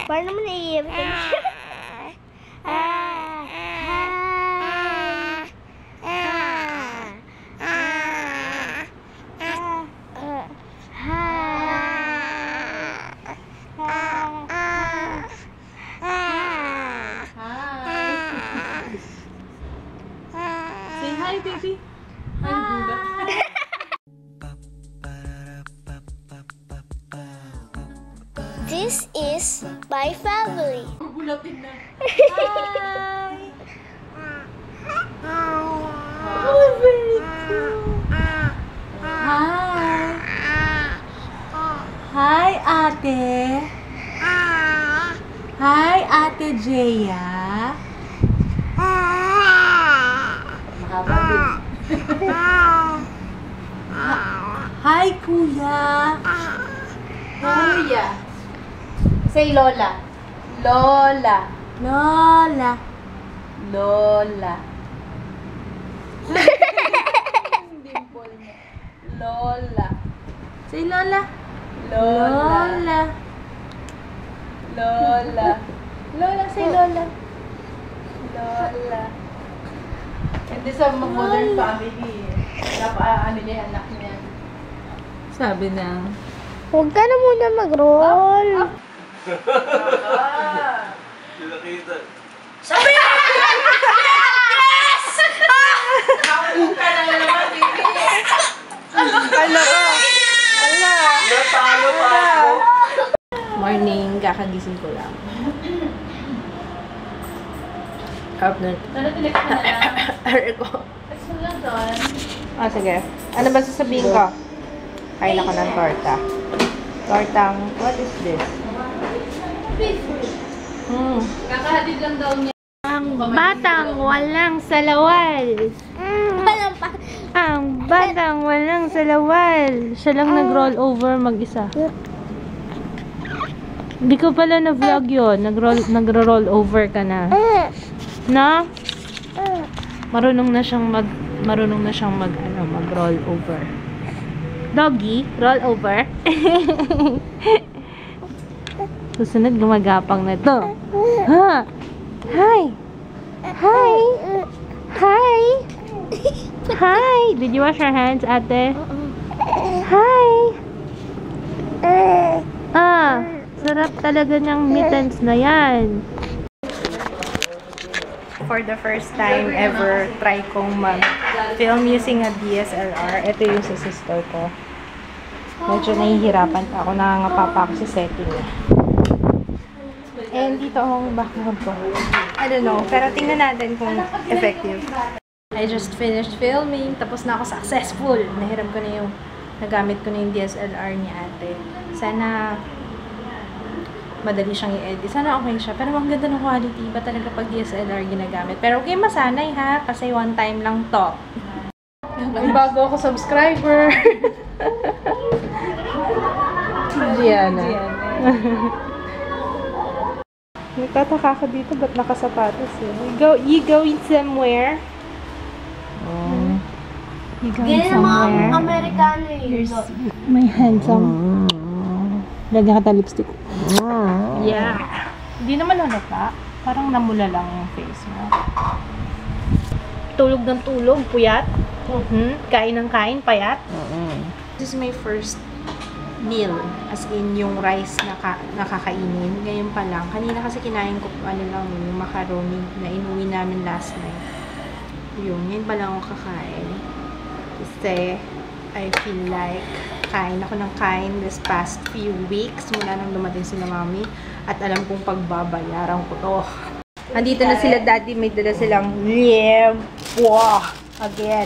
Paano mo naiiyak? Say hi, baby. Hi, gulat. This is my family. Gulatin na. Hi! Oh, very cute. Hi! Hi, ate. Hi, ate Jeya. Mahaba din. Hi, kuya. Kuya. Say Lola. Lola. Lola. Lola. Dimple niya. Lola. Say Lola. Lola. Lola. Lola, say Lola. Lola. Hindi sa modern family. Ano niya, anak niya. Sabi na. Huwag ka na muna mag-roll. Nakita. Sabi na! Yes! Nauuka na naman, baby. Ano ka? Ala. Natalo pa ako. Morning, kakagising ko lang. Ano tinekst mo na lang? Ko. Text mo lang doon. Ah, sige. Ano ba sasabihin ko? Kain ako ng torta. Tortang, what is this? Kakahatid lang daw niya. Ang batang walang salawal. Ang batang walang salawal. Siya lang nag-roll over mag-isa. Hindi ko pala na-vlog yun. Nag-roll over ka na. No? Marunong na siyang mag-roll over. Doggy, roll over. Susunod, gumagapang na to. Ha? Hi! Hi! Hi! Hi! Did you wash your hands, ate? Hi! Sarap talaga niyang mittens na yan. For the first time ever, try kong mag-film using a DSLR. Ito yung sa sister ko. Medyo nahihirapan pa ako. Nangangapa pa ako sa setting niya. And dito akong background ko. I don't know. Pero tingnan natin kung effective. I just finished filming. Tapos na ako successful. Nahiram ko na yung, nagamit ko na yung DSLR ni ate. Sana madali siyang i-edit. Sana okay siya. Pero ang ganda ng quality. Iba talaga pag DSLR ginagamit. Pero okay, masanay ha. Kasi one time lang to. May bago ako subscriber. Gianna. Nagtataka ka dito, ba't nakasapatos eh? You going somewhere? You going somewhere? Amerikano yun. My handsome. Lagyan ka lipstick. Yeah. Hindi naman halata. Parang namula lang yung face mo. Tulog ng tulog, puyat. Kain ng kain, payat. This is my first meal. As in, yung rice na nakakainin. Ngayon pa lang. Kanina kasi kinain ko ano lang yung macaroni na inuwi namin last night. Yun. Ngayon pa lang ako kakain. Kasi I feel like kain ako ng kain this past few weeks mula nang dumating sila mami. At alam kong pagbabayaran ko to. Andito na sila, daddy. May dala silang wow! Again.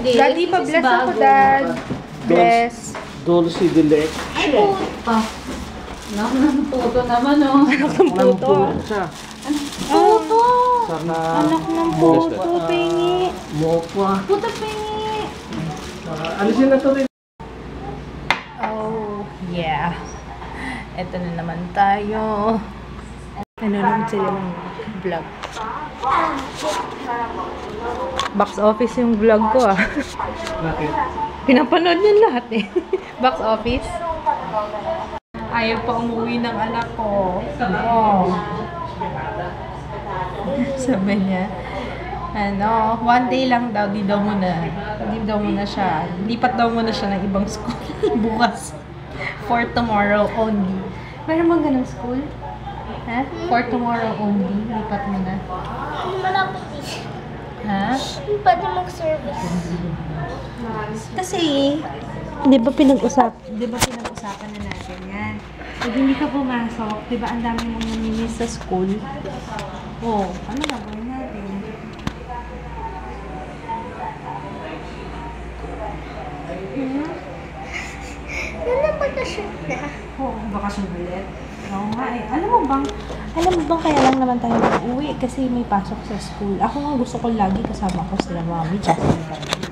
Daddy, pa-bless ako, dad. Bless. Dulce de leche. Ay, puto. Anak ng puto naman, oh. Anak ng puto. Siya. Puto! Sana. Anak ng puto, pingi. Mokwa. Puto pingi. Alisin na to rin. Oh, yeah. Ito na naman tayo. Nanonood sila ng vlog. Box office yung vlog ko ah. Bakit? Pinapanood niya lahat eh. Box office. Ayaw pa umuwi ng anak ko. Oh. Sabi niya, one day lang daw, di daw muna siya, lipat daw muna siya ng ibang school bukas. For tomorrow only. Meron bang ganun school? Ha? For tomorrow only, lipat muna. Malapit eh. Ha? Pwede mag-service. Kasi, di ba pinag-usapan na natin yan? Pag hindi ka pumasok, di ba ang dami mong namimiss sa school? Oh, ano gagawin natin? Ano pag-shoot na? Oo, bakasyon ulit. Oo nga eh. Alam mo bang kaya lang naman tayo mag-uwi kasi may pasok sa school. Ako nga gusto ko lagi kasama ko sila mami tsaka sila daddy.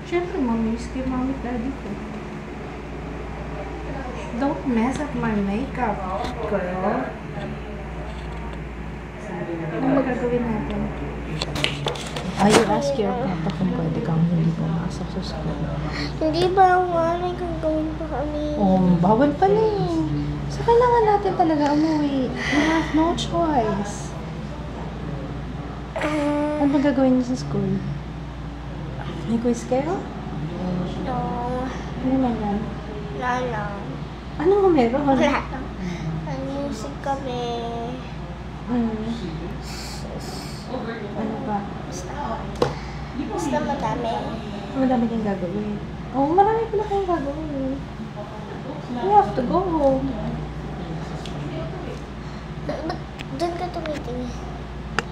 Siyempre mamiss kay mami at daddy ko. Don't mess up my makeup, girl. Ano magagawin natin? You ask your papa kung pwede kang hindi pumasok sa school. Hindi ba wala kang gawin pa kami? Bawal pala eh. So, kailangan natin talaga umuwi. We have no choice. Ano ba gagawin niyo sa school? May quiz kayo? No. Ano naman yan? Wala lang. Ano nga meron? Wala lang. Music kami. Ano ba? Basta madami. Madami kang gagawin. Marami pala kayong gagawin. We have to go home. Ba't doon ka tumitingin?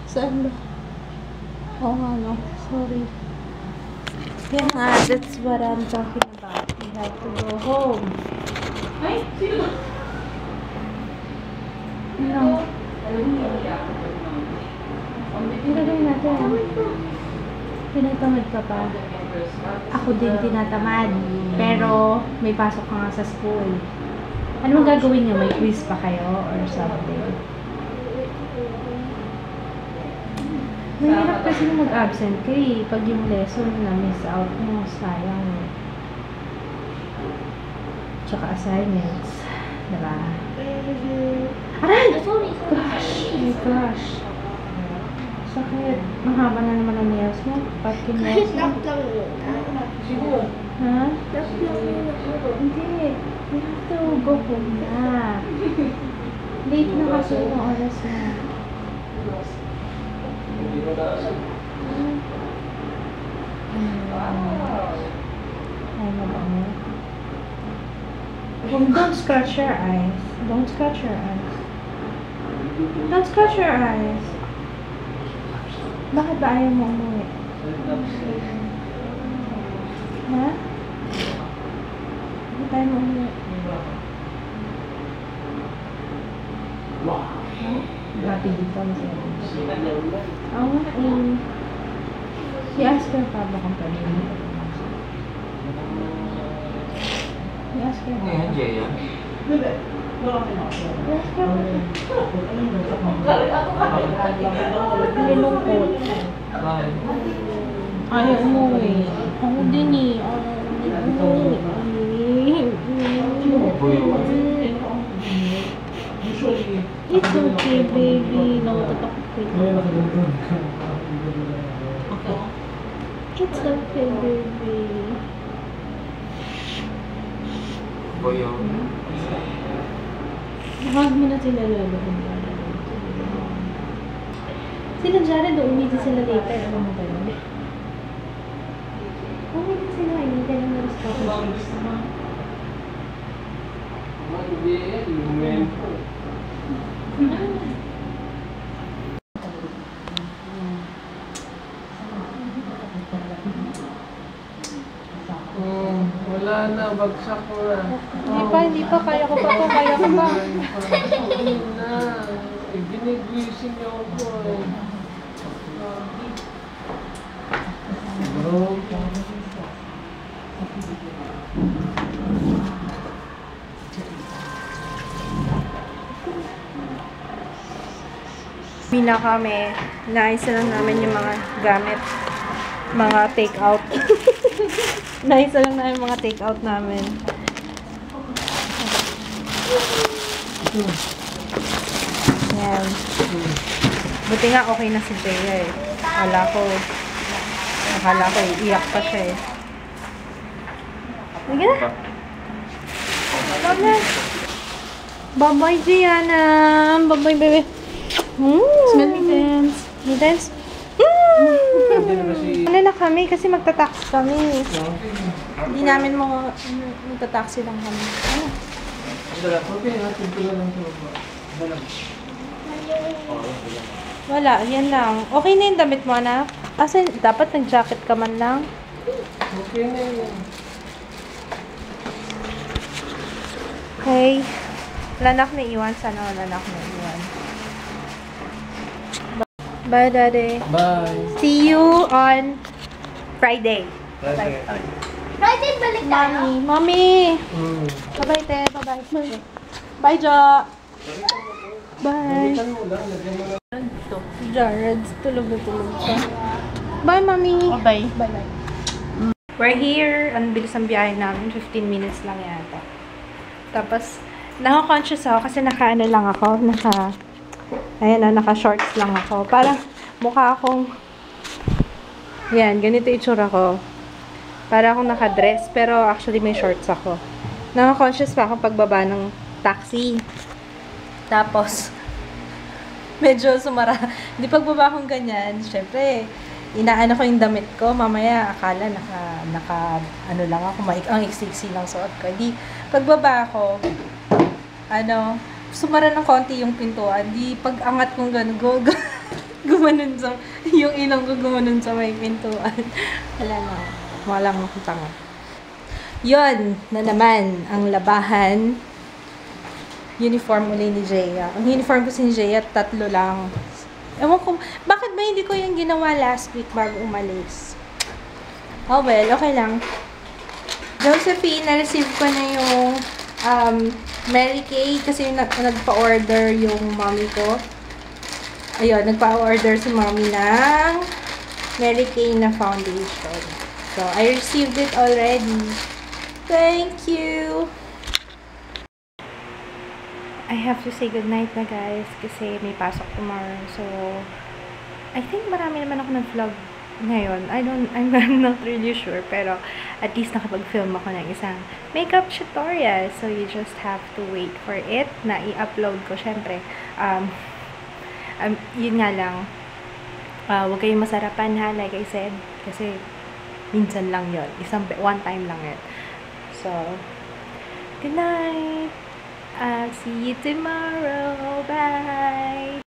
Saan ba? Nga no. Sorry. Yeah nga, that's what I'm talking about. We have to go home. Ay, sino ba? No. Ang gagawin natin. Tinatamad ka pa. Ako din tinatamad. Pero may pasok ka nga sa school. Ano ang gagawin niyo? May quiz pa kayo or something? Mahirap kasi mag-absent ka eh. Pag yung lesson na miss out mo, sayang. Tsaka assignments. Diba? Aray! Gosh! Oh my gosh! Sakit. Mahaba na naman ang nails mo. Patkin nails mo. Knock lang yun. Ha? Knock lang yun. Hindi. We have to go home na. Late na kasi yung oras na. Ay, mabango. Don't scratch your eyes. Don't scratch your eyes. Don't scratch your eyes. Bakit ba ayaw mo umuwi? Ha? Bakit ayaw mo umuwi? Grabe dito ang sila. Oo nga eh. I-ask your papa kung pwede mo ito pumasok. I-ask your papa. Ayan, Jaya. Nilungkot. Ayaw umuwi. Ako din eh. Ayaw umuwi. It's okay, baby. Natatakot ko ito. Okay. It's okay, baby. Boyo. Hug mo na sila, lolo. Sila Jared, umitin sila later. Alam mo ba yun? Umitin sila. Hindi ka lang na-stop ang cheese. Wala na, bagsak ko na. Hindi pa. Kaya ko pa to. Kaya ko pa. Hindi na. Ginigwising niyo ako eh. Bro. Mina kami. Naisa lang namin yung mga gamit. Mga take out. Naisa lang namin mga take out namin. Yan. Buti nga okay na si Bea eh. Akala ko iiyak pa siya eh. Sige na. Bye-bye, Gianna. Bye-bye, baby. Smell me dance. Mittens? Ano na kami kasi magta-taxi kami. Hindi namin magta-taxi lang kami. Ano? Wala, yan lang. Okay na yung damit mo, anak? Kasi dapat nag-jacket ka man lang. Okay na yun. Okay. Lanak na iwan. Sana lanak na iwan. Bye, Daddy. Bye. See you on Friday. Friday, balik tayo. Mommy! Bye-bye, te. Bye-bye. Bye, Jo. Bye. Balikan mo lang, lagyan mo lang. Jared, tulog na tulog siya. Bye, Mommy. Bye. Bye-bye. We're here. Ang bilis ang biyahe namin. 15 minutes lang yata. Tapos, naka-conscious ako kasi naka-ano lang ako. Naka-shorts lang ako. Parang mukha akong yan, ganito itsura ko. Para akong naka-dress, pero actually may shorts ako. Naka-conscious pa ako pagbaba ng taxi. Tapos, medyo sumara. Di pagbaba akong ganyan, syempre, inaano ko yung damit ko. Mamaya, akala ano lang ako, ang iksiksi lang suot ko. Di, pagbaba ako, sumara ng konti yung pintuan. Di, pag angat kong gano'n, gumanon sa, yung ilong ko gumanon sa may pintuan. Wala akong tanga. Yun, na naman, ang labahan. Uniform uli ni Jaya. Ang uniform ko si Jaya, 3 lang. Ewan ko, bakit ba hindi ko yung ginawa last week bago umalis? Oh well, okay lang. Josephine, na-receive ko na yung Mary Kay kasi nagpa-order yung mommy ko. Ayun, nagpa-order si mommy ng Mary Kay na foundation. So, I received it already. Thank you! I have to say goodnight na guys kasi may pasok tomorrow. So, I think marami naman ako nag-vlog ngayon. I'm not really sure pero at least nakapag-film ako ng isang makeup tutorial. So, you just have to wait for it na i-upload ko. Syempre, yun nga lang, huwag kayong masarapan ha, like I said, kasi minsan lang yun. One time lang yun. So, good night! I'll see you tomorrow!